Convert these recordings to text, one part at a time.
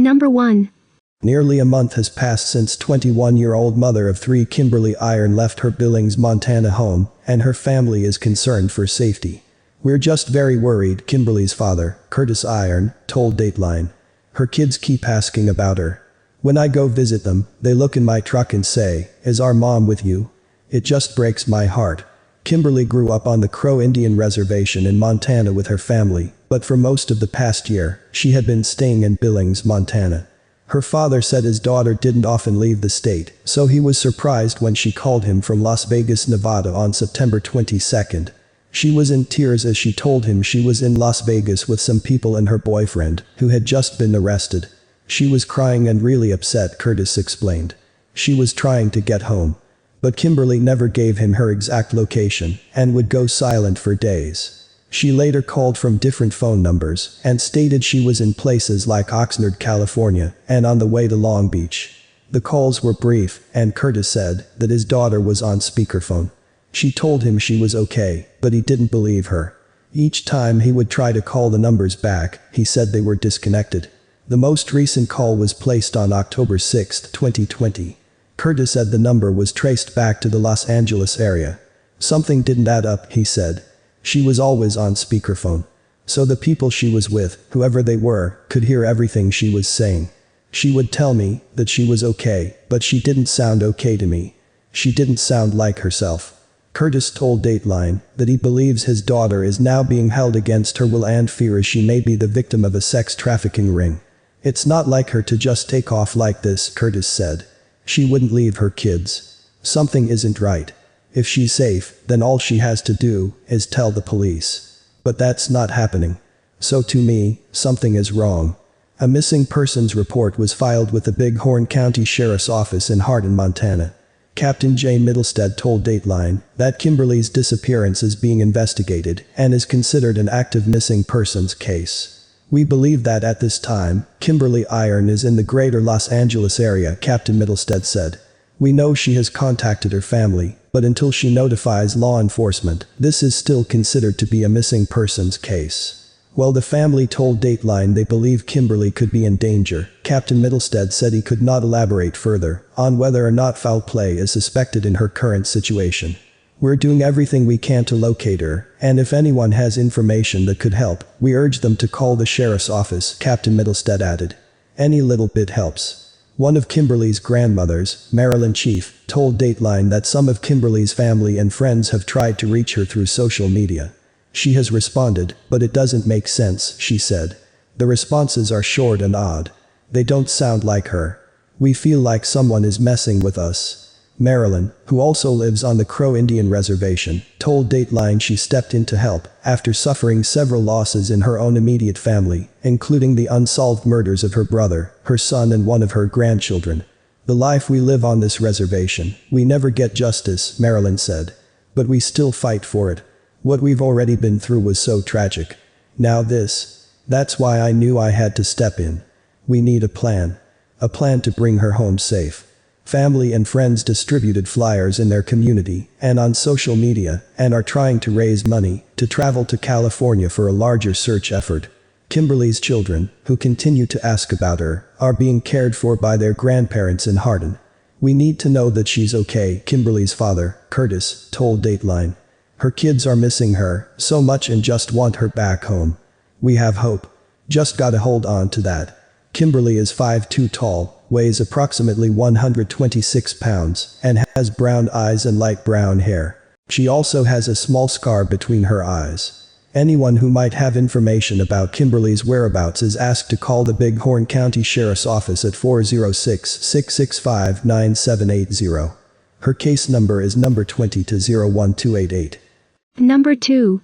Number 1. Nearly a month has passed since 21-year-old mother of 3 Kimberly Iron left her Billings, Montana home, and her family is concerned for safety. "We're just very worried," Kimberly's father, Curtis Iron, told Dateline. "Her kids keep asking about her. When I go visit them, they look in my truck and say, 'Is our mom with you?' It just breaks my heart." Kimberly grew up on the Crow Indian Reservation in Montana with her family, but for most of the past year, she had been staying in Billings, Montana. Her father said his daughter didn't often leave the state, so he was surprised when she called him from Las Vegas, Nevada on September 22nd. She was in tears as she told him she was in Las Vegas with some people and her boyfriend, who had just been arrested. She was crying and really upset, Curtis explained. She was trying to get home. But Kimberly never gave him her exact location, and would go silent for days. She later called from different phone numbers, and stated she was in places like Oxnard, California, and on the way to Long Beach. The calls were brief, and Curtis said that his daughter was on speakerphone. She told him she was okay, but he didn't believe her. Each time he would try to call the numbers back, he said they were disconnected. The most recent call was placed on October 6, 2020. Curtis said the number was traced back to the Los Angeles area. "Something didn't add up," he said. "She was always on speakerphone. So the people she was with, whoever they were, could hear everything she was saying. She would tell me that she was okay, but she didn't sound okay to me. She didn't sound like herself." Curtis told Dateline that he believes his daughter is now being held against her will and fears she may be the victim of a sex trafficking ring. "It's not like her to just take off like this," Curtis said. "She wouldn't leave her kids. Something isn't right. If she's safe, then all she has to do is tell the police. But that's not happening. So to me, something is wrong." A missing persons report was filed with the Bighorn County Sheriff's Office in Hardin, Montana. Captain Jay Middlestead told Dateline that Kimberly's disappearance is being investigated and is considered an active missing persons case. "We believe that at this time, Kimberly Iron is in the greater Los Angeles area," Captain Middlestead said. "We know she has contacted her family, but until she notifies law enforcement, this is still considered to be a missing persons case." While the family told Dateline they believe Kimberly could be in danger, Captain Middlestead said he could not elaborate further on whether or not foul play is suspected in her current situation. "We're doing everything we can to locate her, and if anyone has information that could help, we urge them to call the sheriff's office," Captain Middlestead added. "Any little bit helps." One of Kimberly's grandmothers, Marilyn Chief, told Dateline that some of Kimberly's family and friends have tried to reach her through social media. "She has responded, but it doesn't make sense," she said. "The responses are short and odd. They don't sound like her. We feel like someone is messing with us." Marilyn, who also lives on the Crow Indian Reservation, told Dateline she stepped in to help after suffering several losses in her own immediate family, including the unsolved murders of her brother, her son and one of her grandchildren. "The life we live on this reservation, we never get justice," Marilyn said. "But we still fight for it. What we've already been through was so tragic. Now this. That's why I knew I had to step in. We need a plan. A plan to bring her home safe." Family and friends distributed flyers in their community and on social media and are trying to raise money to travel to California for a larger search effort. Kimberly's children, who continue to ask about her, are being cared for by their grandparents in Hardin. "We need to know that she's okay," Kimberly's father, Curtis, told Dateline. "Her kids are missing her so much and just want her back home. We have hope. Just gotta hold on to that." Kimberly is 5'2" tall, weighs approximately 126 pounds, and has brown eyes and light brown hair. She also has a small scar between her eyes. Anyone who might have information about Kimberly's whereabouts is asked to call the Bighorn County Sheriff's Office at 406-665-9780. Her case number is number 20-01288. Number 2.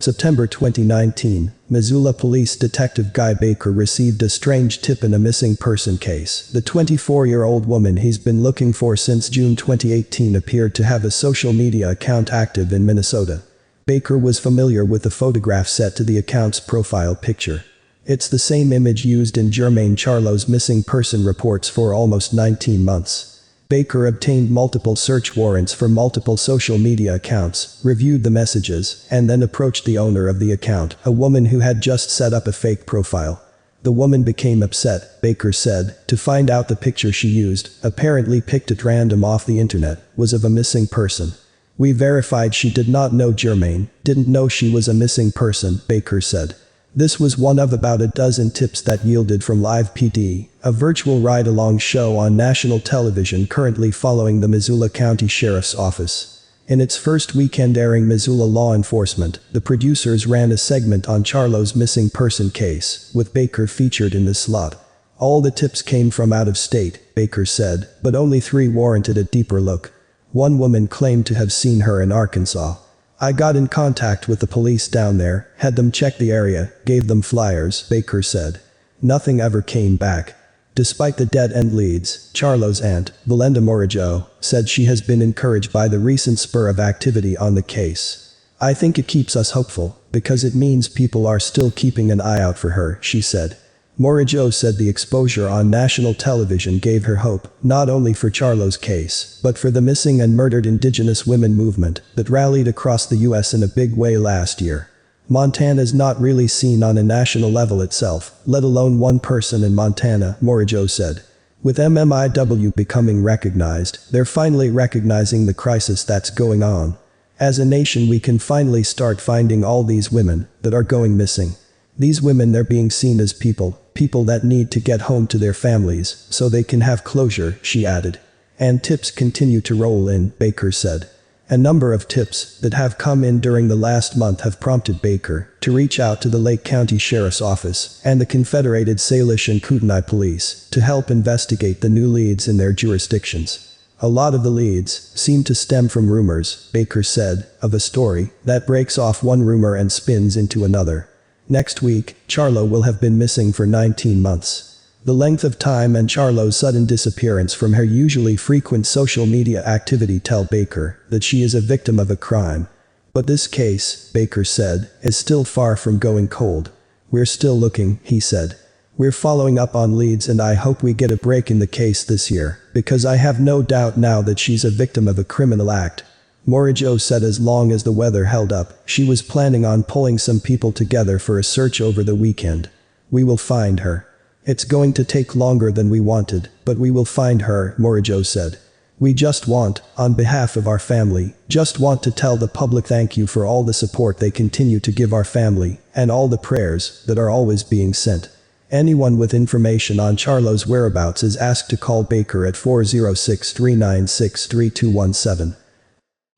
September 2019, Missoula Police Detective Guy Baker received a strange tip in a missing person case. The 24-year-old woman he's been looking for since June 2018 appeared to have a social media account active in Minnesota. Baker was familiar with the photograph set to the account's profile picture. It's the same image used in Jermain Charlo's missing person reports for almost 19 months. Baker obtained multiple search warrants for multiple social media accounts, reviewed the messages, and then approached the owner of the account, a woman who had just set up a fake profile. The woman became upset, Baker said, to find out the picture she used, apparently picked at random off the internet, was of a missing person. We verified she did not know Jermain, didn't know she was a missing person, Baker said. This was one of about a dozen tips that yielded from Live PD, a virtual ride-along show on national television currently following the Missoula County Sheriff's Office. In its first weekend airing Missoula law enforcement, the producers ran a segment on Charlo's missing person case, with Baker featured in the slot. All the tips came from out of state, Baker said, but only 3 warranted a deeper look. One woman claimed to have seen her in Arkansas. I got in contact with the police down there, had them check the area, gave them flyers, Baker said. Nothing ever came back. Despite the dead-end leads, Charlo's aunt, Willie Morigeau, said she has been encouraged by the recent spur of activity on the case. I think it keeps us hopeful, because it means people are still keeping an eye out for her, she said. Morigeau said the exposure on national television gave her hope, not only for Charlo's case, but for the missing and murdered Indigenous women movement that rallied across the U.S. in a big way last year. Montana's not really seen on a national level itself, let alone one person in Montana, Morigeau said. With MMIW becoming recognized, they're finally recognizing the crisis that's going on. As a nation we can finally start finding all these women that are going missing. These women, they're being seen as people that need to get home to their families so they can have closure, she added. And tips continue to roll in, Baker said. A number of tips that have come in during the last month have prompted Baker to reach out to the Lake County Sheriff's Office and the Confederated Salish and Kootenai Police to help investigate the new leads in their jurisdictions. A lot of the leads seem to stem from rumors, Baker said, of a story that breaks off one rumor and spins into another. Next week, Charlo will have been missing for 19 months. The length of time and Charlo's sudden disappearance from her usually frequent social media activity tell Baker that she is a victim of a crime. But this case, Baker said, is still far from going cold. We're still looking, he said. We're following up on leads and I hope we get a break in the case this year, because I have no doubt now that she's a victim of a criminal act. Morigeau said as long as the weather held up, she was planning on pulling some people together for a search over the weekend. We will find her. It's going to take longer than we wanted, but we will find her, Morigeau said. We just want, on behalf of our family, just want to tell the public thank you for all the support they continue to give our family, and all the prayers that are always being sent. Anyone with information on Charlo's whereabouts is asked to call Baker at 406-396-3217.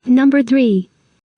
Number 3.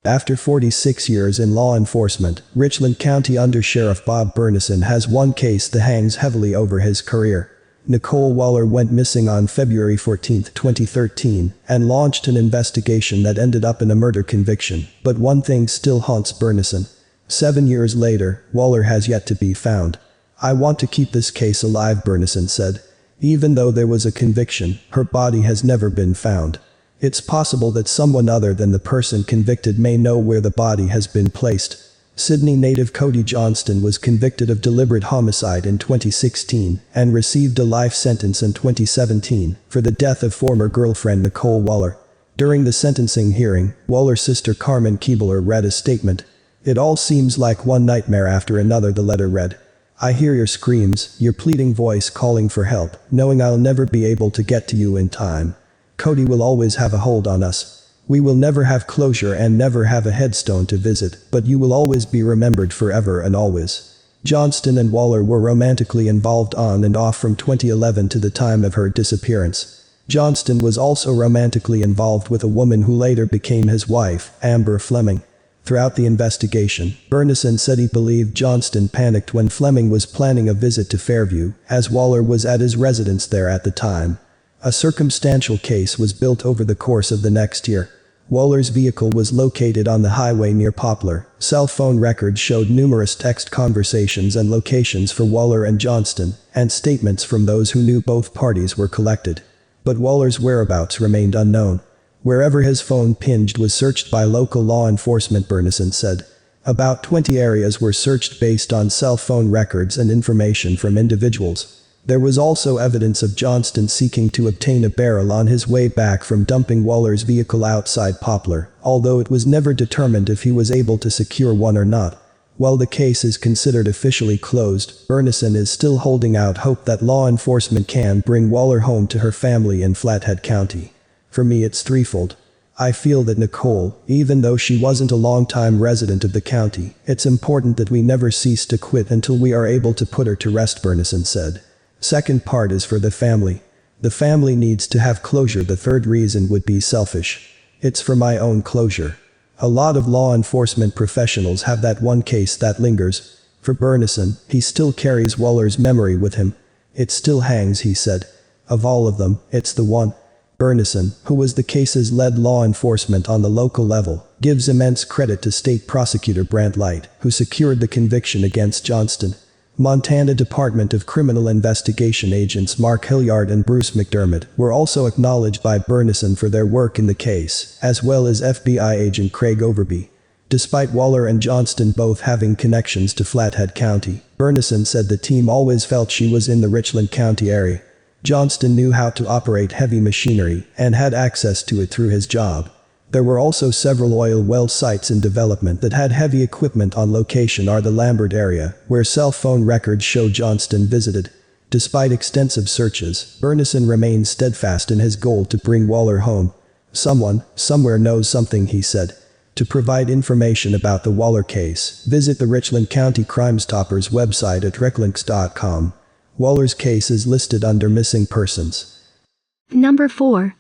After 46 years in law enforcement, Richland County Undersheriff Bob Burnison has one case that hangs heavily over his career. Nicole Waller went missing on February 14, 2013, and launched an investigation that ended up in a murder conviction, but one thing still haunts Burnison. 7 years later, Waller has yet to be found. I want to keep this case alive, Burnison said. Even though there was a conviction, her body has never been found. It's possible that someone other than the person convicted may know where the body has been placed. Sydney native Cody Johnston was convicted of deliberate homicide in 2016 and received a life sentence in 2017 for the death of former girlfriend Nicole Waller. During the sentencing hearing, Waller's sister Carmen Keebler read a statement. It all seems like one nightmare after another, the letter read. I hear your screams, your pleading voice calling for help, knowing I'll never be able to get to you in time. Cody will always have a hold on us. We will never have closure and never have a headstone to visit, but you will always be remembered forever and always. Johnston and Waller were romantically involved on and off from 2011 to the time of her disappearance. Johnston was also romantically involved with a woman who later became his wife, Amber Fleming. Throughout the investigation, Burnison said he believed Johnston panicked when Fleming was planning a visit to Fairview, as Waller was at his residence there at the time. A circumstantial case was built over the course of the next year. Waller's vehicle was located on the highway near Poplar. Cell phone records showed numerous text conversations and locations for Waller and Johnston, and statements from those who knew both parties were collected. But Waller's whereabouts remained unknown. Wherever his phone pinged was searched by local law enforcement, Burnison said. About 20 areas were searched based on cell phone records and information from individuals. There was also evidence of Johnston seeking to obtain a barrel on his way back from dumping Waller's vehicle outside Poplar, although it was never determined if he was able to secure one or not. While the case is considered officially closed, Bernison is still holding out hope that law enforcement can bring Waller home to her family in Flathead County. For me it's threefold. I feel that Nicole, even though she wasn't a long-time resident of the county, it's important that we never cease to quit until we are able to put her to rest, Bernison said. Second part is for the family. The family needs to have closure. The third reason would be selfish. It's for my own closure. A lot of law enforcement professionals have that one case that lingers. For Bernison, he still carries Waller's memory with him. It still hangs, he said. Of all of them, it's the one. Bernison, who was the case's lead law enforcement on the local level, gives immense credit to State Prosecutor Brant Light, who secured the conviction against Johnston. Montana Department of Criminal Investigation agents Mark Hilliard and Bruce McDermott were also acknowledged by Bernison for their work in the case, as well as FBI agent Craig Overby. Despite Waller and Johnston both having connections to Flathead County, Bernison said the team always felt she was in the Richland County area. Johnston knew how to operate heavy machinery and had access to it through his job. There were also several oil well sites in development that had heavy equipment on location. The Lambert area, where cell phone records show Johnston visited. Despite extensive searches, Bernison remained steadfast in his goal to bring Waller home. Someone, somewhere knows something, he said. To provide information about the Waller case, visit the Richland County Crime Stoppers website at reclinks.com. Waller's case is listed under missing persons. Number 4.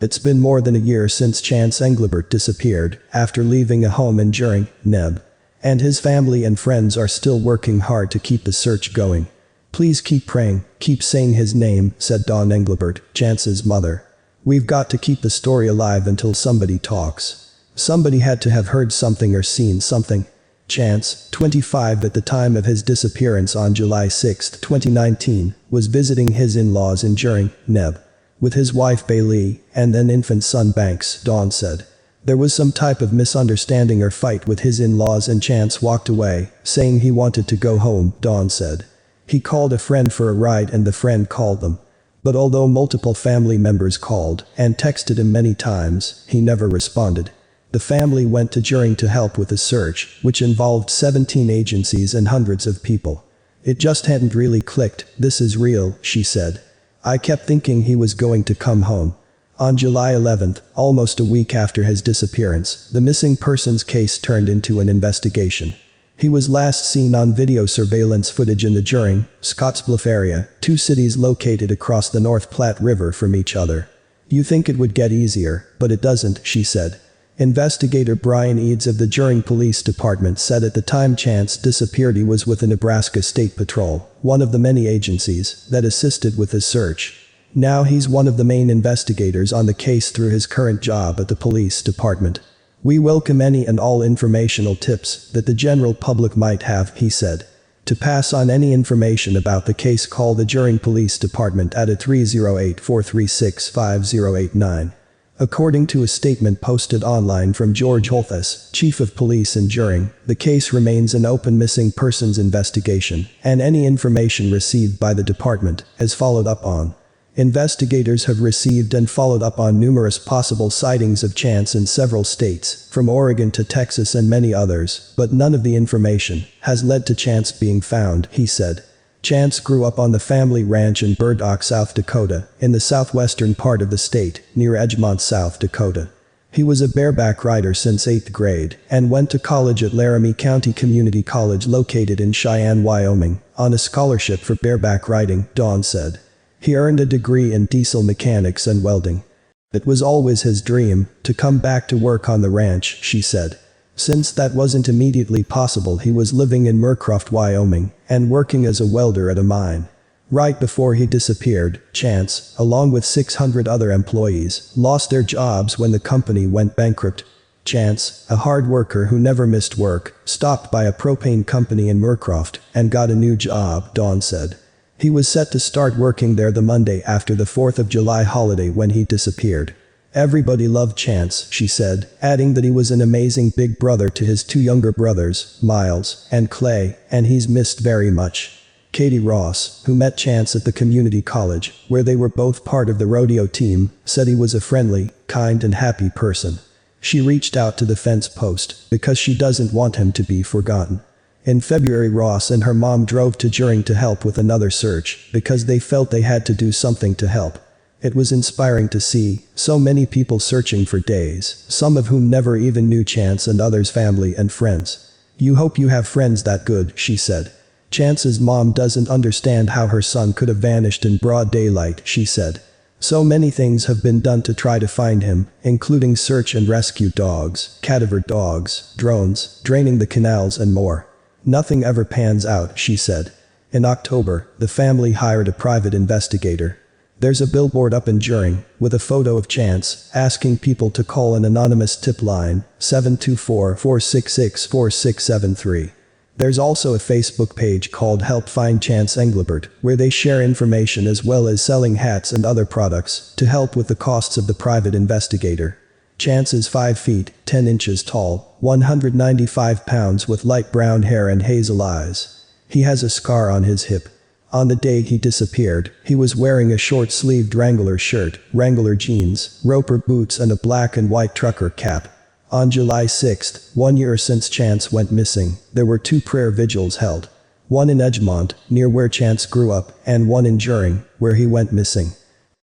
It's been more than a year since Chance Englebert disappeared after leaving a home in Juring, Neb. And his family and friends are still working hard to keep the search going. Please keep praying, keep saying his name, said Dawn Englebert, Chance's mother. We've got to keep the story alive until somebody talks. Somebody had to have heard something or seen something. Chance, 25 at the time of his disappearance on July 6, 2019, was visiting his in-laws in Juring, Neb. With his wife Bailey, and then infant son Banks, Dawn said. There was some type of misunderstanding or fight with his in-laws and Chance walked away, saying he wanted to go home, Dawn said. He called a friend for a ride and the friend called them. But although multiple family members called and texted him many times, he never responded. The family went to Juring to help with the search, which involved 17 agencies and hundreds of people. It just hadn't really clicked. This is real, she said. I kept thinking he was going to come home. On July 11th, almost a week after his disappearance, the missing persons case turned into an investigation. He was last seen on video surveillance footage in the Juring, Scottsbluff area, two cities located across the North Platte River from each other. You think it would get easier, but it doesn't, she said. Investigator Brian Eads of the Juring Police Department said at the time Chance disappeared he was with the Nebraska State Patrol, one of the many agencies that assisted with his search. Now he's one of the main investigators on the case through his current job at the police department. We welcome any and all informational tips that the general public might have, he said. To pass on any information about the case, call the Juring Police Department at 308-436-5089. According to a statement posted online from George Holthus, chief of police in Juring, the case remains an open missing persons investigation, and any information received by the department is followed up on. Investigators have received and followed up on numerous possible sightings of Chance in several states, from Oregon to Texas and many others, but none of the information has led to Chance being found, he said. Chance grew up on the family ranch in Burdock, South Dakota, in the southwestern part of the state, near Edgemont, South Dakota. He was a bareback rider since 8th grade, and went to college at Laramie County Community College located in Cheyenne, Wyoming, on a scholarship for bareback riding, Dawn said. He earned a degree in diesel mechanics and welding. It was always his dream to come back to work on the ranch, she said. Since that wasn't immediately possible, he was living in Murcroft, Wyoming, and working as a welder at a mine. Right before he disappeared, Chance, along with 600 other employees, lost their jobs when the company went bankrupt. Chance, a hard worker who never missed work, stopped by a propane company in Murcroft and got a new job, Dawn said. He was set to start working there the Monday after the 4th of July holiday when he disappeared. Everybody loved Chance, she said, adding that he was an amazing big brother to his two younger brothers, Miles and Clay, and he's missed very much. Katie Ross, who met Chance at the community college, where they were both part of the rodeo team, said he was a friendly, kind and happy person. She reached out to the fence post because she doesn't want him to be forgotten. In February, Ross and her mom drove to Jering to help with another search because they felt they had to do something to help. It was inspiring to see so many people searching for days, some of whom never even knew Chance and others' family and friends. "You hope you have friends that good," she said. Chance's mom doesn't understand how her son could have vanished in broad daylight, she said. So many things have been done to try to find him, including search and rescue dogs, cadaver dogs, drones, draining the canals and more. Nothing ever pans out, she said. In October, the family hired a private investigator. There's a billboard up in Jering, with a photo of Chance, asking people to call an anonymous tip line, 724-466-4673. There's also a Facebook page called Help Find Chance Englebert, where they share information as well as selling hats and other products to help with the costs of the private investigator. Chance is 5 feet, 10 inches tall, 195 pounds with light brown hair and hazel eyes. He has a scar on his hip. On the day he disappeared, he was wearing a short-sleeved Wrangler shirt, Wrangler jeans, Roper boots and a black and white trucker cap. On July 6, 1 year since Chance went missing, there were 2 prayer vigils held. One in Edgemont, near where Chance grew up, and one in Jering, where he went missing.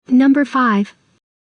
Number 5.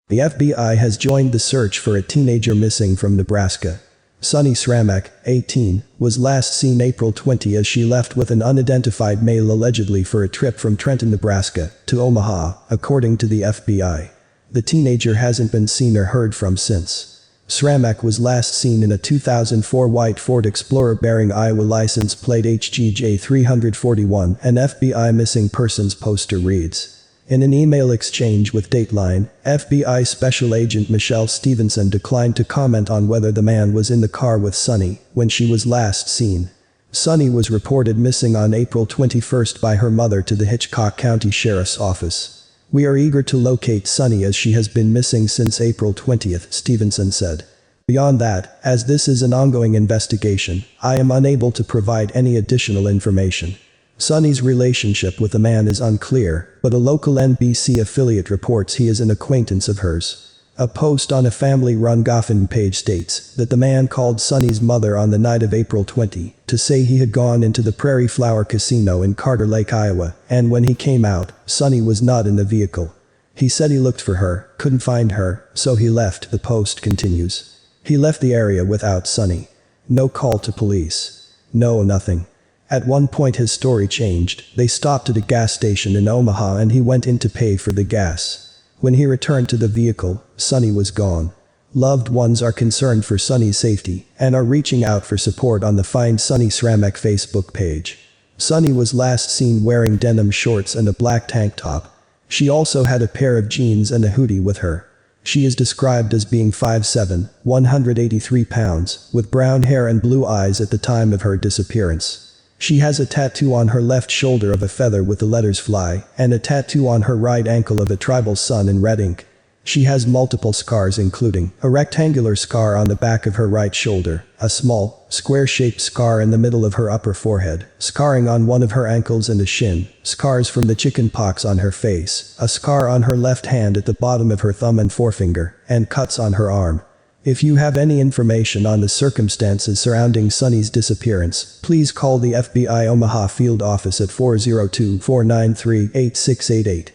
The FBI has joined the search for a teenager missing from Nebraska. Sunny Sramek, 18, was last seen April 20 as she left with an unidentified male allegedly for a trip from Trenton, Nebraska, to Omaha, according to the FBI. The teenager hasn't been seen or heard from since. Sramek was last seen in a 2004 white Ford Explorer bearing Iowa license plate HGJ 341, an FBI missing persons poster reads. In an email exchange with Dateline, FBI Special Agent Michelle Stevenson declined to comment on whether the man was in the car with Sunny when she was last seen. Sunny was reported missing on April 21 by her mother to the Hitchcock County Sheriff's Office. "We are eager to locate Sunny as she has been missing since April 20, Stevenson said. Beyond that, as this is an ongoing investigation, I am unable to provide any additional information. Sunny's relationship with the man is unclear, but a local NBC affiliate reports he is an acquaintance of hers. A post on a family-run GoFundMe page states that the man called Sunny's mother on the night of April 20 to say he had gone into the Prairie Flower Casino in Carter Lake, Iowa, and when he came out, Sunny was not in the vehicle. He said he looked for her, couldn't find her, so he left, the post continues. He left the area without Sunny. No call to police. No, nothing. At one point his story changed. They stopped at a gas station in Omaha and he went in to pay for the gas. When he returned to the vehicle, Sunny was gone. Loved ones are concerned for Sunny's safety and are reaching out for support on the Find Sunny Sramek Facebook page. Sunny was last seen wearing denim shorts and a black tank top. She also had a pair of jeans and a hoodie with her. She is described as being 5'7", 183 pounds, with brown hair and blue eyes at the time of her disappearance. She has a tattoo on her left shoulder of a feather with the letters fly, and a tattoo on her right ankle of a tribal sun in red ink. She has multiple scars including a rectangular scar on the back of her right shoulder, a small, square-shaped scar in the middle of her upper forehead, scarring on one of her ankles and a shin, scars from the chicken pox on her face, a scar on her left hand at the bottom of her thumb and forefinger, and cuts on her arm. If you have any information on the circumstances surrounding Sunny's disappearance, please call the FBI Omaha field office at 402-493-8688.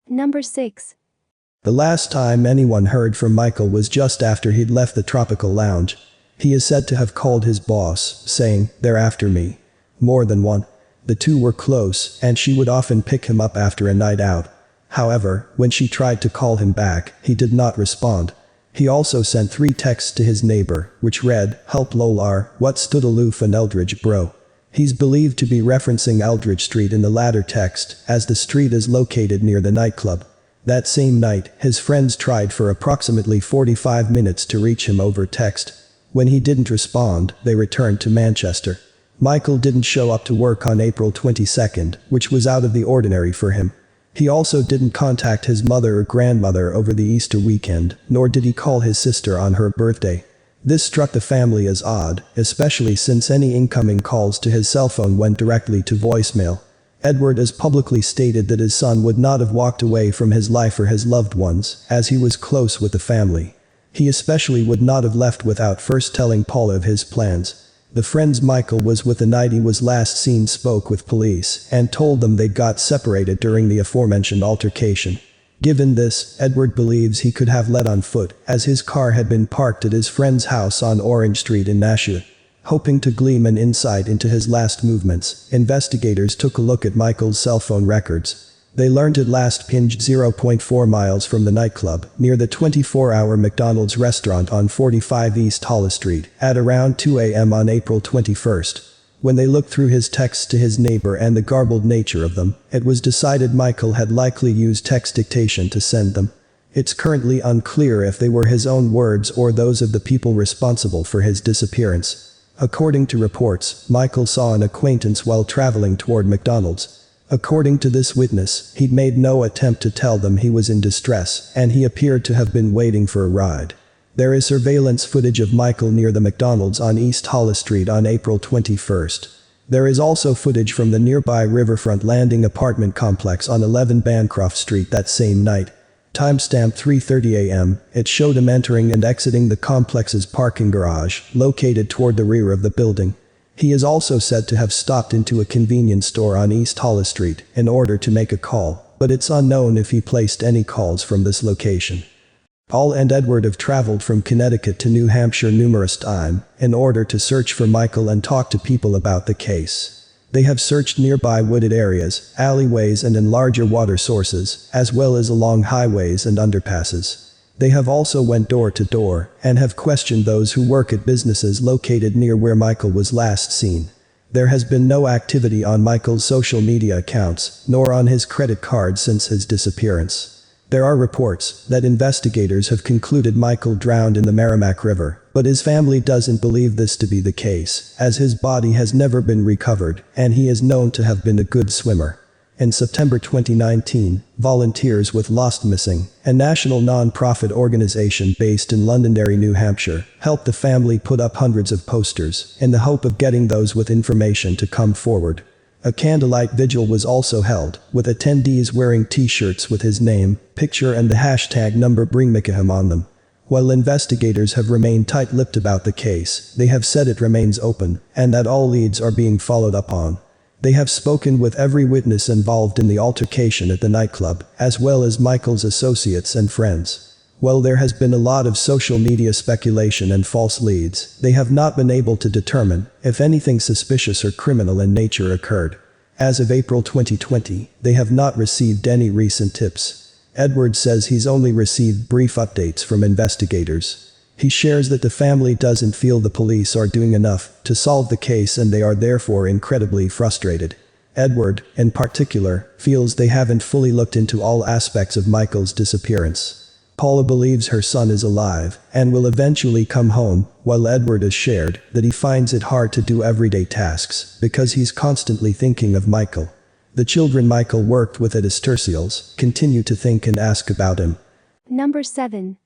Number 6. The last time anyone heard from Michael was just after he'd left the Tropical Lounge. He is said to have called his boss, saying, "They're after me." More than one. The two were close, and she would often pick him up after a night out. However, when she tried to call him back, he did not respond. He also sent 3 texts to his neighbor, which read, "Help Lolar, what stood aloof and Eldridge bro." He's believed to be referencing Eldridge Street in the latter text, as the street is located near the nightclub. That same night, his friends tried for approximately 45 minutes to reach him over text. When he didn't respond, they returned to Manchester. Michael didn't show up to work on April 22, which was out of the ordinary for him. He also didn't contact his mother or grandmother over the Easter weekend, nor did he call his sister on her birthday. This struck the family as odd, especially since any incoming calls to his cell phone went directly to voicemail. Edward has publicly stated that his son would not have walked away from his life or his loved ones, as he was close with the family. He especially would not have left without first telling Paula of his plans. The friends Michael was with the night he was last seen spoke with police and told them they got separated during the aforementioned altercation. Given this, Edward believes he could have led on foot, as his car had been parked at his friend's house on Orange Street in Nashua. Hoping to glean an insight into his last movements, investigators took a look at Michael's cell phone records. They learned it last pinged 0.4 miles from the nightclub, near the 24-hour McDonald's restaurant on 45 East Hollis Street, at around 2 a.m. on April 21st. When they looked through his texts to his neighbor and the garbled nature of them, it was decided Michael had likely used text dictation to send them. It's currently unclear if they were his own words or those of the people responsible for his disappearance. According to reports, Michael saw an acquaintance while traveling toward McDonald's. According to this witness, he'd made no attempt to tell them he was in distress, and he appeared to have been waiting for a ride. There is surveillance footage of Michael near the McDonald's on East Hollis Street on April 21st. There is also footage from the nearby Riverfront Landing apartment complex on 11 Bancroft Street that same night. Timestamp 3:30 a.m., it showed him entering and exiting the complex's parking garage, located toward the rear of the building. He is also said to have stopped into a convenience store on East Hollis Street in order to make a call, but it's unknown if he placed any calls from this location. Paul and Edward have traveled from Connecticut to New Hampshire numerous times in order to search for Michael and talk to people about the case. They have searched nearby wooded areas, alleyways and in larger water sources, as well as along highways and underpasses. They have also went door to door and have questioned those who work at businesses located near where Michael was last seen. There has been no activity on Michael's social media accounts, nor on his credit card since his disappearance. There are reports that investigators have concluded Michael drowned in the Merrimack River, but his family doesn't believe this to be the case, as his body has never been recovered, and he is known to have been a good swimmer. In September 2019, Volunteers with Lost Missing, a national non-profit organization based in Londonderry, New Hampshire, helped the family put up hundreds of posters in the hope of getting those with information to come forward. A candlelight vigil was also held, with attendees wearing t-shirts with his name, picture and the hashtag number Bring Micaham on them. While investigators have remained tight-lipped about the case, they have said it remains open, and that all leads are being followed up on. They have spoken with every witness involved in the altercation at the nightclub, as well as Michael's associates and friends. While there has been a lot of social media speculation and false leads, they have not been able to determine if anything suspicious or criminal in nature occurred. As of April 2020, they have not received any recent tips. Edward says he's only received brief updates from investigators. He shares that the family doesn't feel the police are doing enough to solve the case and they are therefore incredibly frustrated. Edward, in particular, feels they haven't fully looked into all aspects of Michael's disappearance. Paula believes her son is alive and will eventually come home, while Edward has shared that he finds it hard to do everyday tasks because he's constantly thinking of Michael. The children Michael worked with at Estercials continue to think and ask about him. Number 7.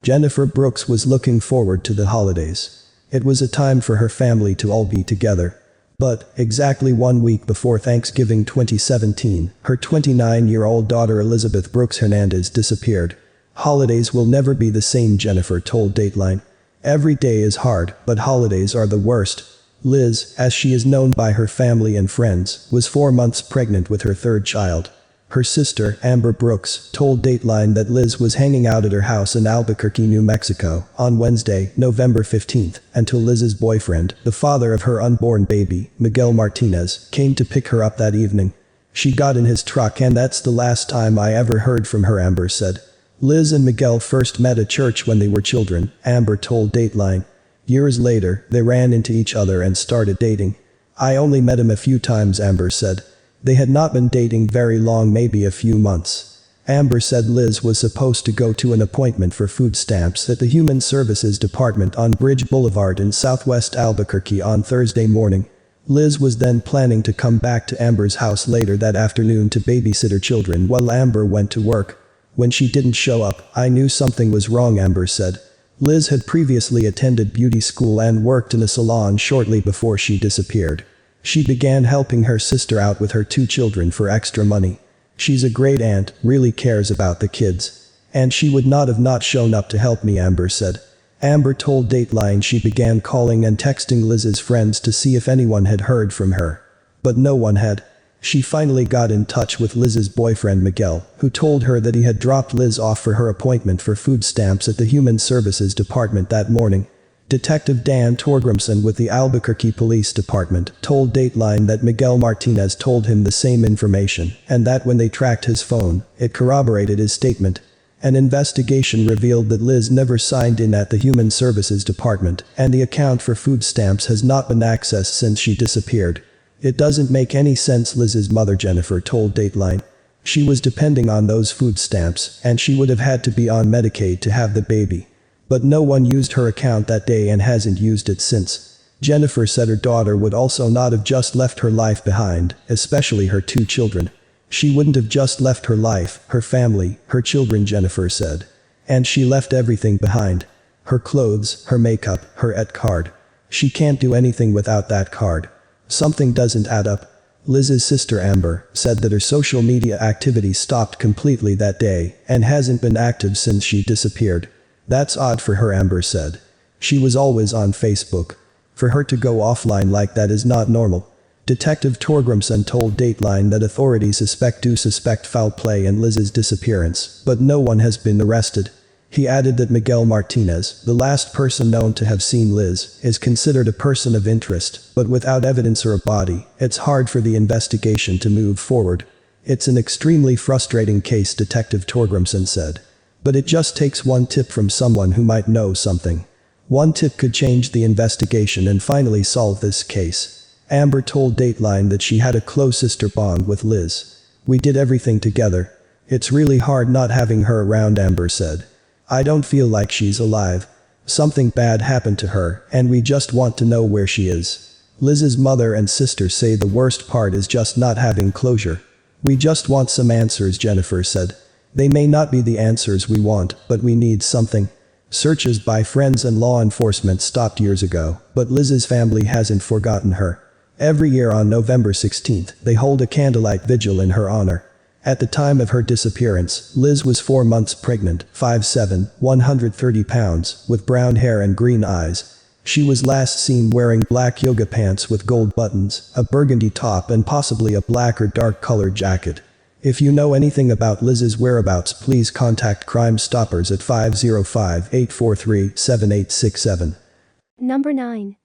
Jennifer Brooks was looking forward to the holidays. It was a time for her family to all be together. But, exactly 1 week before Thanksgiving 2017, her 29-year-old daughter Elizabeth Brooks Hernandez disappeared. Holidays will never be the same, Jennifer told Dateline. Every day is hard, but holidays are the worst. Liz, as she is known by her family and friends, was 4 months pregnant with her third child. Her sister, Amber Brooks, told Dateline that Liz was hanging out at her house in Albuquerque, New Mexico, on Wednesday, November 15th, until Liz's boyfriend, the father of her unborn baby, Miguel Martinez, came to pick her up that evening. She got in his truck and that's the last time I ever heard from her, Amber said. Liz and Miguel first met at church when they were children, Amber told Dateline. Years later, they ran into each other and started dating. I only met him a few times, Amber said. They had not been dating very long, maybe a few months. Amber said Liz was supposed to go to an appointment for food stamps at the Human Services Department on Bridge Boulevard in southwest Albuquerque on Thursday morning. Liz was then planning to come back to Amber's house later that afternoon to babysit her children while Amber went to work. When she didn't show up, I knew something was wrong, Amber said. Liz had previously attended beauty school and worked in a salon shortly before she disappeared. She began helping her sister out with her 2 children for extra money. She's a great aunt, really cares about the kids. And she would not have not shown up to help me, Amber said. Amber told Dateline she began calling and texting Liz's friends to see if anyone had heard from her. But no one had. She finally got in touch with Liz's boyfriend Miguel, who told her that he had dropped Liz off for her appointment for food stamps at the Human Services Department that morning. Detective Dan Torgrimson with the Albuquerque Police Department told Dateline that Miguel Martinez told him the same information, and that when they tracked his phone, it corroborated his statement. An investigation revealed that Liz never signed in at the Human Services Department, and the account for food stamps has not been accessed since she disappeared. It doesn't make any sense, Liz's mother Jennifer told Dateline. She was depending on those food stamps, and she would have had to be on Medicaid to have the baby. But no one used her account that day and hasn't used it since. Jennifer said her daughter would also not have just left her life behind, especially her 2 children. She wouldn't have just left her life, her family, her children, Jennifer said. And she left everything behind. Her clothes, her makeup, her card. She can't do anything without that card. Something doesn't add up. Liz's sister Amber said that her social media activity stopped completely that day and hasn't been active since she disappeared. That's odd for her, Amber said. She was always on Facebook. For her to go offline like that is not normal. Detective Torgrimson told Dateline that authorities suspect foul play in Liz's disappearance, but no one has been arrested. He added that Miguel Martinez, the last person known to have seen Liz, is considered a person of interest, but without evidence or a body, it's hard for the investigation to move forward. It's an extremely frustrating case, Detective Torgrimson said. But it just takes one tip from someone who might know something. One tip could change the investigation and finally solve this case. Amber told Dateline that she had a close sister bond with Liz. We did everything together. It's really hard not having her around, Amber said. I don't feel like she's alive. Something bad happened to her, and we just want to know where she is. Liz's mother and sister say the worst part is just not having closure. We just want some answers, Jennifer said. They may not be the answers we want, but we need something. Searches by friends and law enforcement stopped years ago, but Liz's family hasn't forgotten her. Every year on November 16th, they hold a candlelight vigil in her honor. At the time of her disappearance, Liz was 4 months pregnant, 5'7", 130 pounds, with brown hair and green eyes. She was last seen wearing black yoga pants with gold buttons, a burgundy top and possibly a black or dark-colored jacket. If you know anything about Liz's whereabouts, please contact Crime Stoppers at 505-843-7867. Number 9.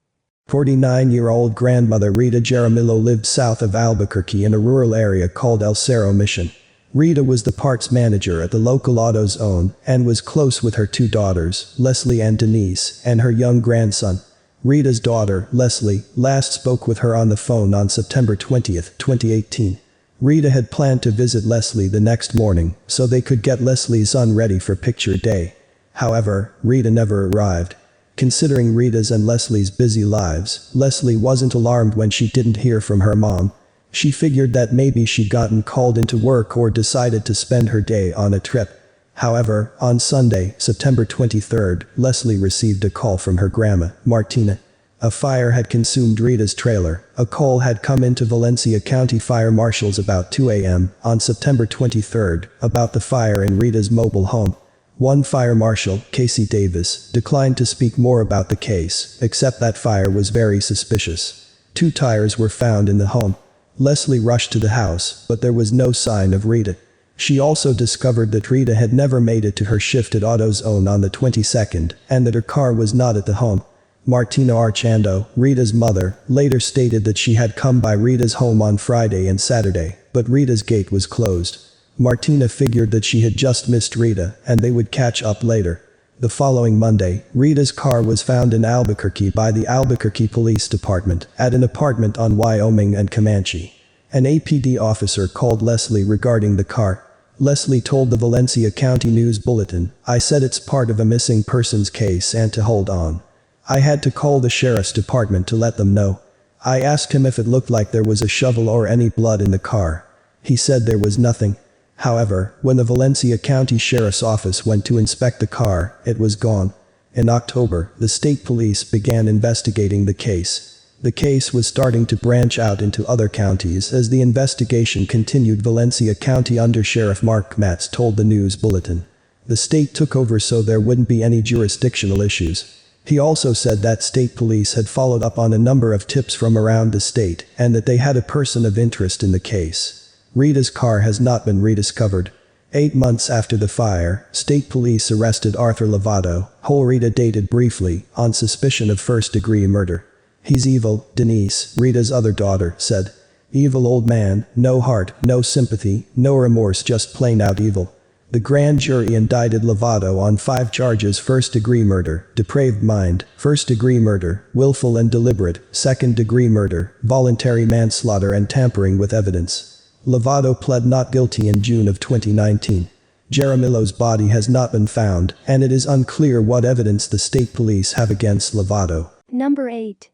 49-year-old grandmother Rita Jaramillo lived south of Albuquerque in a rural area called El Cerro Mission. Rita was the parts manager at the local AutoZone and was close with her 2 daughters, Leslie and Denise, and her young grandson. Rita's daughter, Leslie, last spoke with her on the phone on September 20, 2018. Rita had planned to visit Leslie the next morning so they could get Leslie's son ready for picture day. However, Rita never arrived. Considering Rita's and Leslie's busy lives, Leslie wasn't alarmed when she didn't hear from her mom. She figured that maybe she'd gotten called into work or decided to spend her day on a trip. However, on Sunday, September 23rd, Leslie received a call from her grandma, Martina. A fire had consumed Rita's trailer. A call had come into Valencia County Fire Marshals about 2 a.m. on September 23rd about the fire in Rita's mobile home. One fire marshal, Casey Davis, declined to speak more about the case, except that fire was very suspicious. 2 tires were found in the home. Leslie rushed to the house, but there was no sign of Rita. She also discovered that Rita had never made it to her shift at AutoZone on the 22nd, and that her car was not at the home. Martina Archando, Rita's mother, later stated that she had come by Rita's home on Friday and Saturday, but Rita's gate was closed. Martina figured that she had just missed Rita, and they would catch up later. The following Monday, Rita's car was found in Albuquerque by the Albuquerque Police Department, at an apartment on Wyoming and Comanche. An APD officer called Leslie regarding the car. Leslie told the Valencia County News Bulletin, "I said it's part of a missing persons case and to hold on. I had to call the sheriff's department to let them know. I asked him if it looked like there was a shovel or any blood in the car. He said there was nothing. However, when the Valencia County Sheriff's Office went to inspect the car, it was gone." In October, the state police began investigating the case. The case was starting to branch out into other counties as the investigation continued. Valencia County Under Sheriff Mark Matz told the News Bulletin. The state took over so there wouldn't be any jurisdictional issues. He also said that state police had followed up on a number of tips from around the state and that they had a person of interest in the case. Rita's car has not been rediscovered. 8 months after the fire, state police arrested Arthur Lovato, who Rita dated briefly, on suspicion of first-degree murder. "He's evil," Denise, Rita's other daughter, said. "Evil old man, no heart, no sympathy, no remorse, just plain-out evil." The grand jury indicted Lovato on 5 charges: first-degree murder, depraved mind, first-degree murder, willful and deliberate, second-degree murder, voluntary manslaughter and tampering with evidence. Lovato pled not guilty in June of 2019. Jaramillo's body has not been found, and it is unclear what evidence the state police have against Lovato. Number 8.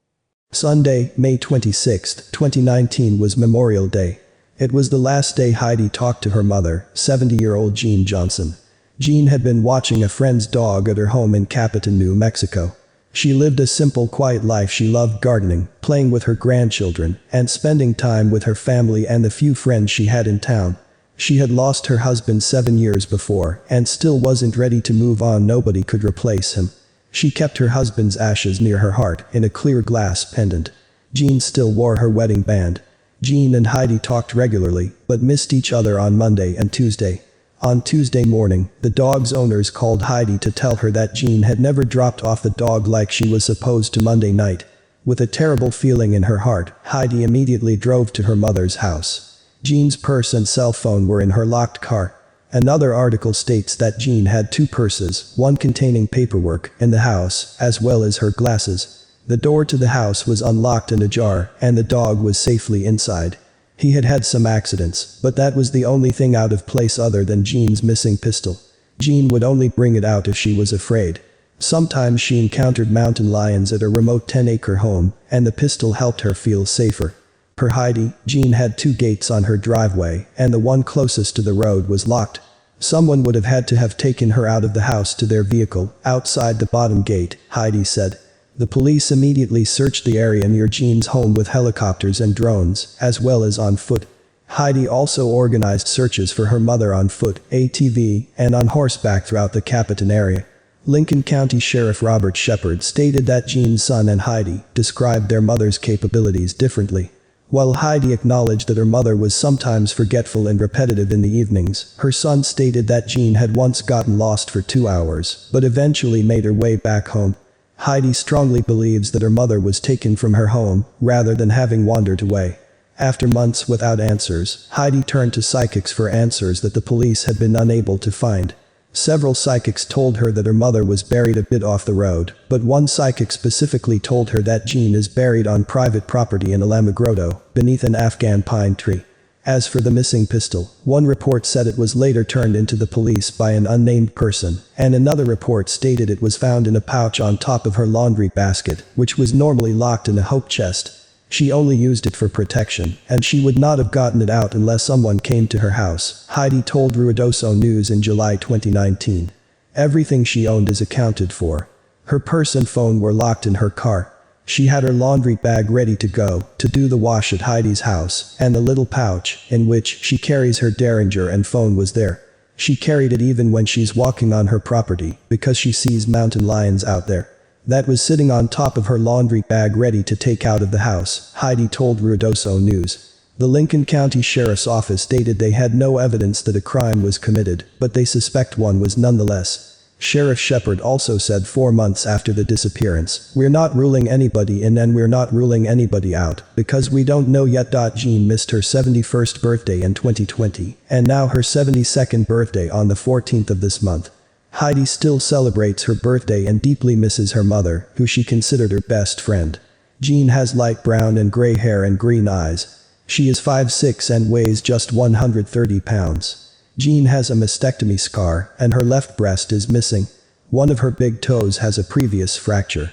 Sunday, May 26, 2019 was Memorial Day. It was the last day Heidi talked to her mother, 70-year-old Jean Johnson. Jean had been watching a friend's dog at her home in Capitan, New Mexico. She lived a simple, quiet life. She loved gardening, playing with her grandchildren, and spending time with her family and the few friends she had in town. She had lost her husband 7 years before, and still wasn't ready to move on. Nobody could replace him. She kept her husband's ashes near her heart, in a clear glass pendant. Jean still wore her wedding band. Jean and Heidi talked regularly, but missed each other on Monday and Tuesday. On Tuesday morning, the dog's owners called Heidi to tell her that Jean had never dropped off the dog like she was supposed to Monday night. With a terrible feeling in her heart, Heidi immediately drove to her mother's house. Jean's purse and cell phone were in her locked car. Another article states that Jean had 2 purses, one containing paperwork, in the house, as well as her glasses. The door to the house was unlocked and ajar, and the dog was safely inside. He had had some accidents, but that was the only thing out of place other than Jean's missing pistol. Jean would only bring it out if she was afraid. Sometimes she encountered mountain lions at a remote 10-acre home, and the pistol helped her feel safer. Per Heidi, Jean had 2 gates on her driveway, and the one closest to the road was locked. Someone would have had to have taken her out of the house to their vehicle, outside the bottom gate, Heidi said. The police immediately searched the area near Jean's home with helicopters and drones, as well as on foot. Heidi also organized searches for her mother on foot, ATV, and on horseback throughout the Capitan area. Lincoln County Sheriff Robert Shepard stated that Jean's son and Heidi described their mother's capabilities differently. While Heidi acknowledged that her mother was sometimes forgetful and repetitive in the evenings, her son stated that Jean had once gotten lost for 2 hours, but eventually made her way back home. Heidi strongly believes that her mother was taken from her home, rather than having wandered away. After months without answers, Heidi turned to psychics for answers that the police had been unable to find. Several psychics told her that her mother was buried a bit off the road, but one psychic specifically told her that Jean is buried on private property in Alamogordo, beneath an Afghan pine tree. As for the missing pistol, one report said it was later turned into the police by an unnamed person, and another report stated it was found in a pouch on top of her laundry basket, which was normally locked in a hope chest. She only used it for protection, and she would not have gotten it out unless someone came to her house, Heidi told Ruidoso News in July 2019. Everything she owned is accounted for. Her purse and phone were locked in her car. She had her laundry bag ready to go, to do the wash at Heidi's house, and the little pouch, in which she carries her Derringer and phone was there. She carried it even when she's walking on her property, because she sees mountain lions out there. That was sitting on top of her laundry bag ready to take out of the house, Heidi told Ruidoso News. The Lincoln County Sheriff's Office stated they had no evidence that a crime was committed, but they suspect one was nonetheless. Sheriff Shepard also said 4 months after the disappearance, "We're not ruling anybody in and we're not ruling anybody out, because we don't know yet." Jean missed her 71st birthday in 2020, and now her 72nd birthday on the 14th of this month. Heidi still celebrates her birthday and deeply misses her mother, who she considered her best friend. Jean has light brown and gray hair and green eyes. She is 5'6" and weighs just 130 pounds. Jean has a mastectomy scar, and her left breast is missing. One of her big toes has a previous fracture.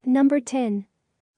Number 10.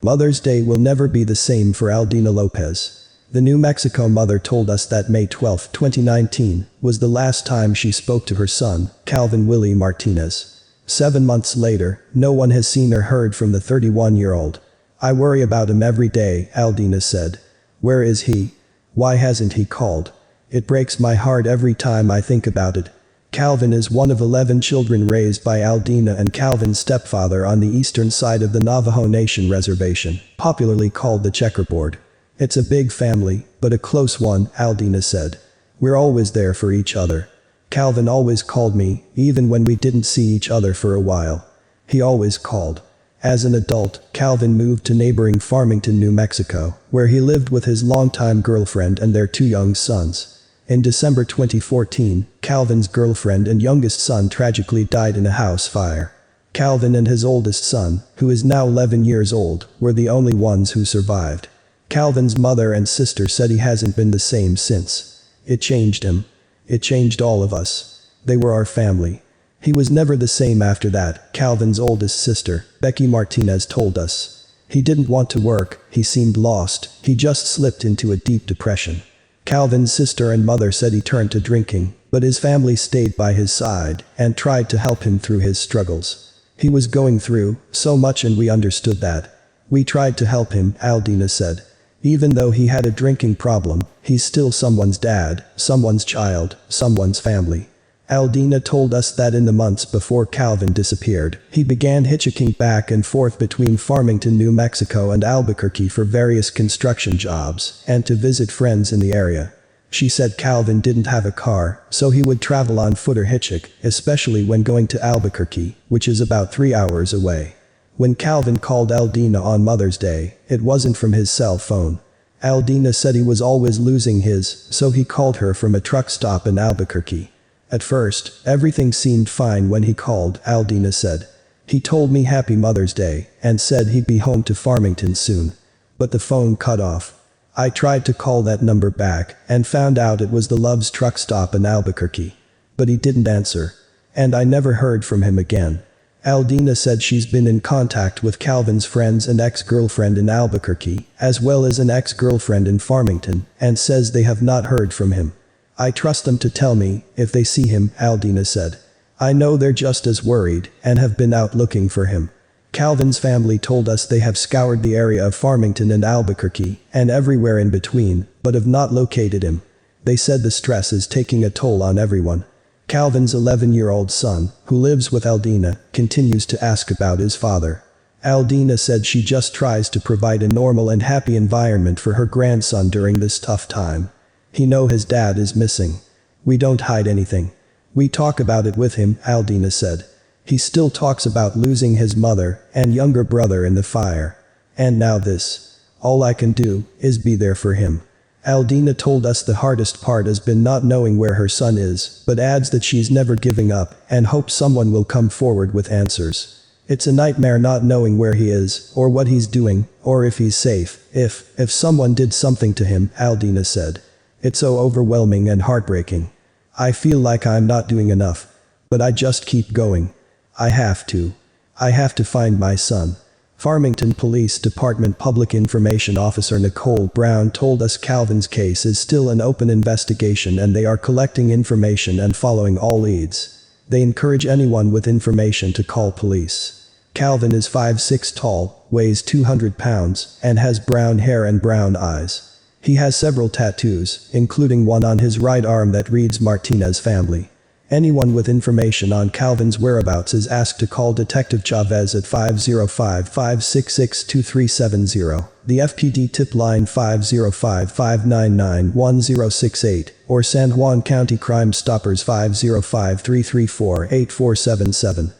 Mother's Day will never be the same for Aldina Lopez. The New Mexico mother told us that May 12, 2019, was the last time she spoke to her son, Calvin Willie Martinez. 7 months later, no one has seen or heard from the 31-year-old. "I worry about him every day," Aldina said. "Where is he? Why hasn't he called? It breaks my heart every time I think about it." Calvin is one of 11 children raised by Aldina and Calvin's stepfather on the eastern side of the Navajo Nation reservation, popularly called the checkerboard. It's a big family, but a close one, Aldina said. We're always there for each other. Calvin always called me, even when we didn't see each other for a while. He always called. As an adult, Calvin moved to neighboring Farmington, New Mexico, where he lived with his longtime girlfriend and their 2 young sons. In December 2014, Calvin's girlfriend and youngest son tragically died in a house fire. Calvin and his oldest son, who is now 11 years old, were the only ones who survived. Calvin's mother and sister said he hasn't been the same since. It changed him. It changed all of us. They were our family. He was never the same after that, Calvin's oldest sister, Becky Martinez, told us. He didn't want to work, he seemed lost, he just slipped into a deep depression. Calvin's sister and mother said he turned to drinking, but his family stayed by his side and tried to help him through his struggles. He was going through so much and we understood that. We tried to help him, Aldina said. Even though he had a drinking problem, he's still someone's dad, someone's child, someone's family. Aldina told us that in the months before Calvin disappeared, he began hitchhiking back and forth between Farmington, New Mexico and Albuquerque for various construction jobs and to visit friends in the area. She said Calvin didn't have a car, so he would travel on foot or hitchhike, especially when going to Albuquerque, which is about 3 hours away. When Calvin called Aldina on Mother's Day, it wasn't from his cell phone. Aldina said he was always losing his, so he called her from a truck stop in Albuquerque. At first, everything seemed fine when he called, Aldina said. He told me Happy Mother's Day and said he'd be home to Farmington soon. But the phone cut off. I tried to call that number back and found out it was the Love's truck stop in Albuquerque. But he didn't answer. And I never heard from him again. Aldina said she's been in contact with Calvin's friends and ex-girlfriend in Albuquerque, as well as an ex-girlfriend in Farmington, and says they have not heard from him. I trust them to tell me if they see him, Aldina said. I know they're just as worried and have been out looking for him. Calvin's family told us they have scoured the area of Farmington and Albuquerque and everywhere in between, but have not located him. They said the stress is taking a toll on everyone. Calvin's 11-year-old son, who lives with Aldina, continues to ask about his father. Aldina said she just tries to provide a normal and happy environment for her grandson during this tough time. He knows his dad is missing. We don't hide anything. We talk about it with him, Aldina said. He still talks about losing his mother and younger brother in the fire. And now this. All I can do is be there for him. Aldina told us the hardest part has been not knowing where her son is, but adds that she's never giving up and hopes someone will come forward with answers. It's a nightmare not knowing where he is, or what he's doing, or if he's safe, if someone did something to him, Aldina said. It's so overwhelming and heartbreaking. I feel like I'm not doing enough. But I just keep going. I have to. I have to find my son. Farmington Police Department Public Information Officer Nicole Brown told us Calvin's case is still an open investigation and they are collecting information and following all leads. They encourage anyone with information to call police. Calvin is 5'6" tall, weighs 200 pounds, and has brown hair and brown eyes. He has several tattoos, including one on his right arm that reads Martinez family. Anyone with information on Calvin's whereabouts is asked to call Detective Chavez at 505-566-2370, the FPD tip line 505-599-1068, or San Juan County Crime Stoppers 505-334-8477.